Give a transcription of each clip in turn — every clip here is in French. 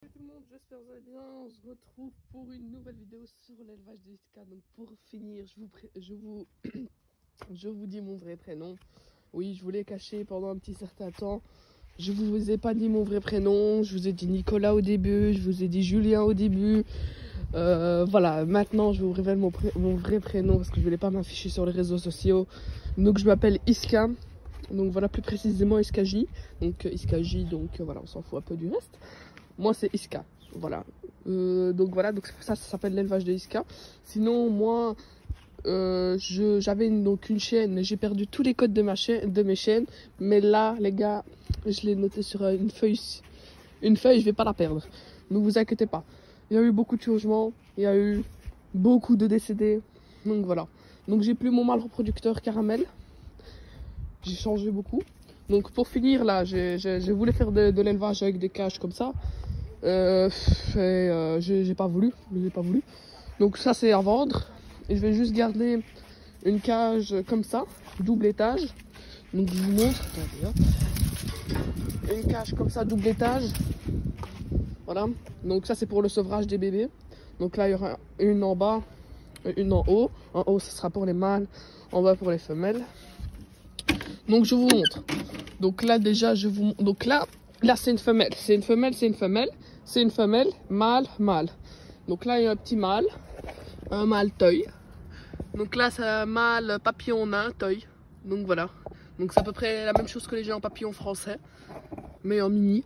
Salut tout le monde, j'espère que vous allez bien. On se retrouve pour une nouvelle vidéo sur l'élevage des Iska. Donc pour finir, je vous dis mon vrai prénom. Oui, je vous l'ai caché pendant un petit certain temps. Je vous ai pas dit mon vrai prénom. Je vous ai dit Nicolas au début, je vous ai dit Julien au début. Voilà, maintenant je vous révèle mon vrai prénom parce que je voulais pas m'afficher sur les réseaux sociaux. Donc je m'appelle Iska. Donc voilà, plus précisément Iska J. Donc Iska J, donc voilà, on s'en fout un peu du reste. Moi c'est Iska, voilà. Donc voilà, donc c'est pour ça que ça s'appelle l'élevage de Iska. Sinon moi j'avais donc une chaîne, j'ai perdu tous les codes de mes chaînes, mais là les gars, je l'ai noté sur une feuille, je vais pas la perdre. Donc vous inquiétez pas. Il y a eu beaucoup de changements, il y a eu beaucoup de décédés. Donc voilà. Donc j'ai plus mon mâle reproducteur caramel. J'ai changé beaucoup. Donc pour finir là, j'ai voulu faire de l'élevage avec des cages comme ça. J'ai pas voulu. Donc ça c'est à vendre. Et je vais juste garder une cage comme ça, double étage. Donc je vous montre. Une cage comme ça, double étage. Voilà. Donc ça c'est pour le sevrage des bébés. Donc là il y aura une en bas, une en haut. En haut ce sera pour les mâles, en bas pour les femelles. Donc je vous montre. Donc là déjà donc là c'est une femelle, c'est une femelle, mâle, mâle. Donc là il y a un petit mâle, un mâle toy. Donc là c'est un mâle papillon nain toy. Donc voilà. Donc c'est à peu près la même chose que les géants papillons français, mais en mini.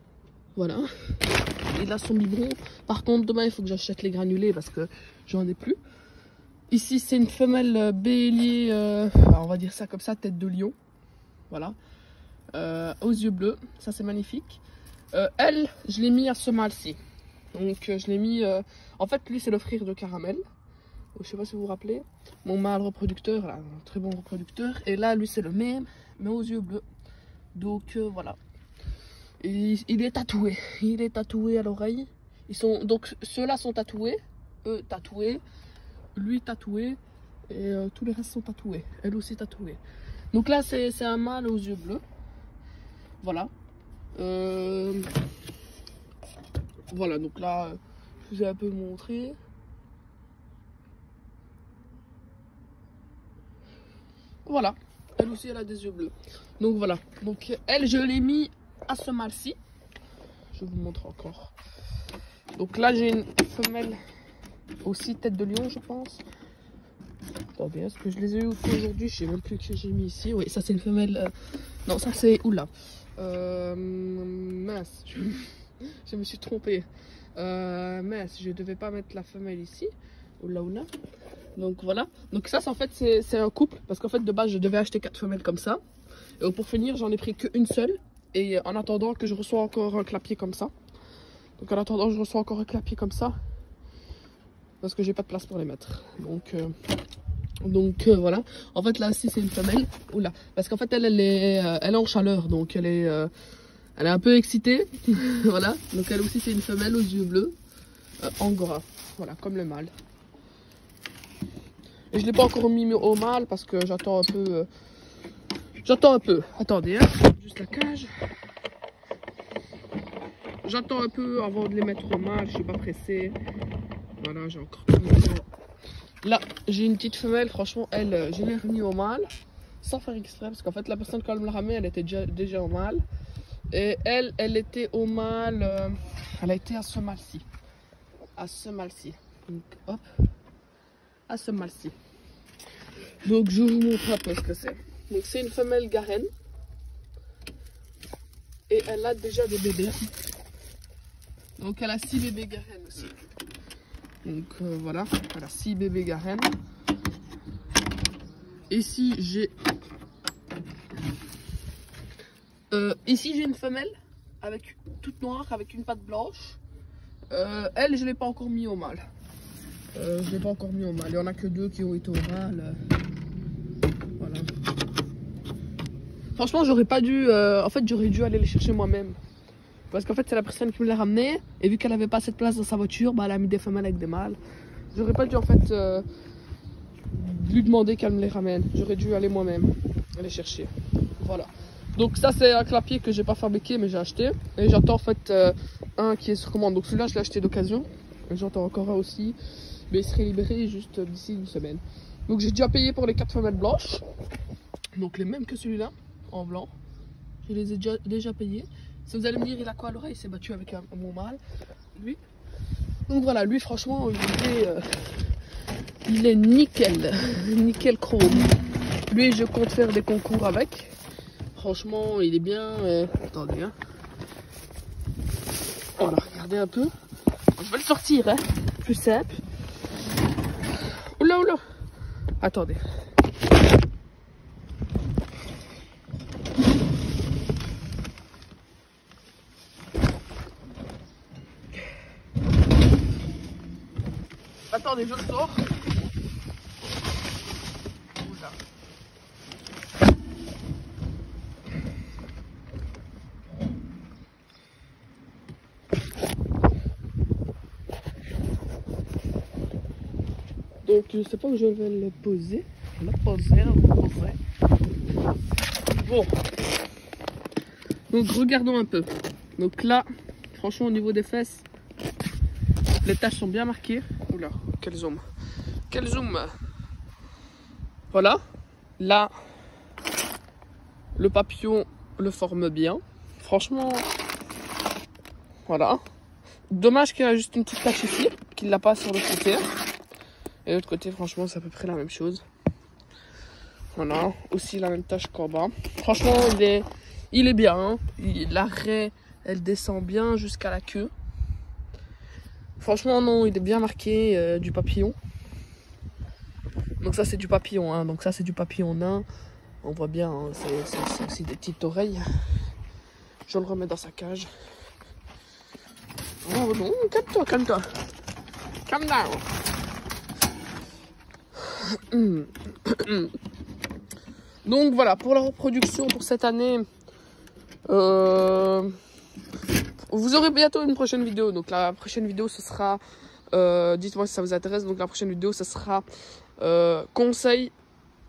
Voilà. Et là son biberon. Par contre demain il faut que j'achète les granulés parce que j'en ai plus. Ici c'est une femelle bélier, on va dire ça comme ça, tête de lion. Voilà. Aux yeux bleus, ça c'est magnifique. Elle, je l'ai mis à ce mâle-ci. Donc je l'ai mis, en fait lui c'est le frère de Caramel. Je sais pas si vous vous rappelez. Mon mâle reproducteur, là, un très bon reproducteur. Et là lui c'est le même, mais aux yeux bleus. Donc voilà. Et il est tatoué à l'oreille. Donc ceux-là sont tatoués, eux tatoués, lui tatoué, et tous les restes sont tatoués. Elle aussi tatouée. Donc là c'est un mâle aux yeux bleus. Voilà. Voilà, donc là, je vous ai un peu montré. Voilà. Elle aussi, elle a des yeux bleus. Donc voilà. Donc elle, je l'ai mis à ce mâle-ci. Je vous montre encore. Donc là, j'ai une femelle aussi, tête de lion, je pense. Attendez, est-ce que je les ai eu aujourd'hui? Je sais même plus que j'ai mis ici. Oui, ça c'est une femelle. Non, ça c'est oula. Mince, je me suis trompée. Mince, je devais pas mettre la femelle ici. Oula. Donc voilà. Donc ça, en fait, c'est un couple. Parce qu'en fait, de base, je devais acheter 4 femelles comme ça. Et pour finir, j'en ai pris qu'une seule. Et en attendant que je reçois encore un clapier comme ça. Donc en attendant, je reçois encore un clapier comme ça. Parce que j'ai pas de place pour les mettre. Donc voilà. En fait là aussi c'est une femelle. Oula. Parce qu'en fait elle est en chaleur. Donc elle est un peu excitée. Voilà. Donc elle aussi c'est une femelle aux yeux bleus. Angora. Voilà, comme le mâle. Et je l'ai pas encore mis au mâle parce que j'attends un peu. Attendez, hein. Juste la cage. J'attends un peu avant de les mettre au mâle. Je suis pas pressée. Voilà, j'ai encore tout le temps. Là, j'ai une petite femelle, franchement, elle, je l'ai remis au mâle, sans faire exprès, parce qu'en fait, la personne, quand elle me l'a ramenée, elle était déjà au mâle. Et elle était au mâle, elle a été à ce mâle-ci. Donc, hop, à ce mâle-ci. Donc, je vous montre un peu ce que c'est. Donc, c'est une femelle garenne. Et elle a déjà des bébés. Donc, elle a 6 bébés garenne aussi. Donc voilà, elle a 6 bébés garenne. Ici j'ai une femelle avec toute noire avec une patte blanche. Elle je l'ai pas encore mis au mâle. Il y en a que 2 qui ont été au mâle. Voilà. Franchement j'aurais pas dû. En fait j'aurais dû aller les chercher moi-même. Parce qu'en fait c'est la personne qui me l'a ramené. Et vu qu'elle avait pas assez de place dans sa voiture, bah, elle a mis des femelles avec des mâles. J'aurais pas dû en fait lui demander qu'elle me les ramène. J'aurais dû aller moi-même les chercher. Voilà. Donc ça c'est un clapier que j'ai pas fabriqué mais j'ai acheté. Et j'attends en fait un qui est sur commande. Donc celui-là je l'ai acheté d'occasion. Et j'entends encore un aussi. Mais il serait libéré juste d'ici une semaine. Donc j'ai déjà payé pour les 4 femelles blanches. Donc les mêmes que celui-là, en blanc. Je les ai déjà payés. Si vous allez me dire il a quoi à l'oreille, il s'est battu avec un bon mâle. Lui. Donc voilà, lui franchement il est nickel. Nickel chrome. Lui je compte faire des concours avec. Franchement il est bien. Attendez hein. On va regarder un peu. Je vais le sortir hein. Plus simple. Oula oula. Attendez. Attendez, je le sors. Oula. Donc je sais pas où je vais le poser. On va poser. Bon. Donc regardons un peu. Donc là, franchement au niveau des fesses, les taches sont bien marquées. Oula, quel zoom. Quel zoom. Voilà. Là, le papillon le forme bien. Franchement, voilà. Dommage qu'il y a juste une petite tache ici, qu'il l'a pas sur le côté. Et de l'autre côté, franchement, c'est à peu près la même chose. Voilà, aussi la même tache qu'en bas. Franchement, il est bien. Hein. L'arrêt, elle descend bien jusqu'à la queue. Franchement, non, il est bien marqué du papillon. Donc ça, c'est du papillon. Hein. Donc ça, c'est du papillon nain. On voit bien, hein, c'est aussi des petites oreilles. Je le remets dans sa cage. Oh non, calme-toi, calme-toi. Calm down. Donc voilà, pour la reproduction pour cette année, vous aurez bientôt une prochaine vidéo. Donc la prochaine vidéo ce sera, dites-moi si ça vous intéresse, donc la prochaine vidéo ce sera conseils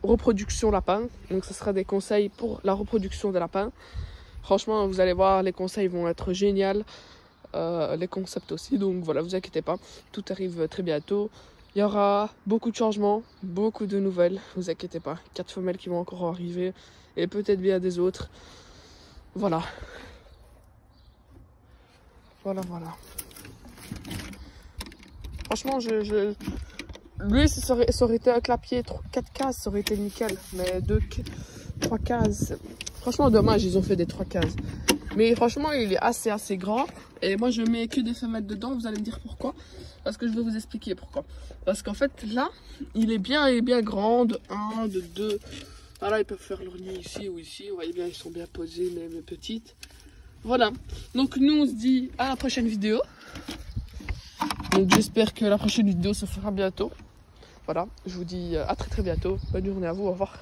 reproduction lapin. Donc ce sera des conseils pour la reproduction des lapins. Franchement vous allez voir, les conseils vont être géniaux, les concepts aussi. Donc voilà, vous inquiétez pas, tout arrive très bientôt. Il y aura beaucoup de changements, beaucoup de nouvelles, vous inquiétez pas. 4 femelles qui vont encore arriver et peut-être bien des autres. Voilà. Voilà. Franchement, lui, ça aurait été un clapier 4 cases, ça aurait été nickel. Mais 3 cases, franchement, dommage, ils ont fait des 3 cases. Mais franchement, il est assez grand. Et moi, je mets que des femelles dedans. Vous allez me dire pourquoi. Parce que je vais vous expliquer pourquoi. Parce qu'en fait, là, il est bien grand. De 1, de 2. Voilà, ils peuvent faire leur nid ici ou ici. Vous voyez bien, ils sont bien posés, mes petites. Voilà. Donc, nous, on se dit à la prochaine vidéo. Donc, j'espère que la prochaine vidéo se fera bientôt. Voilà. Je vous dis à très bientôt. Bonne journée à vous. Au revoir.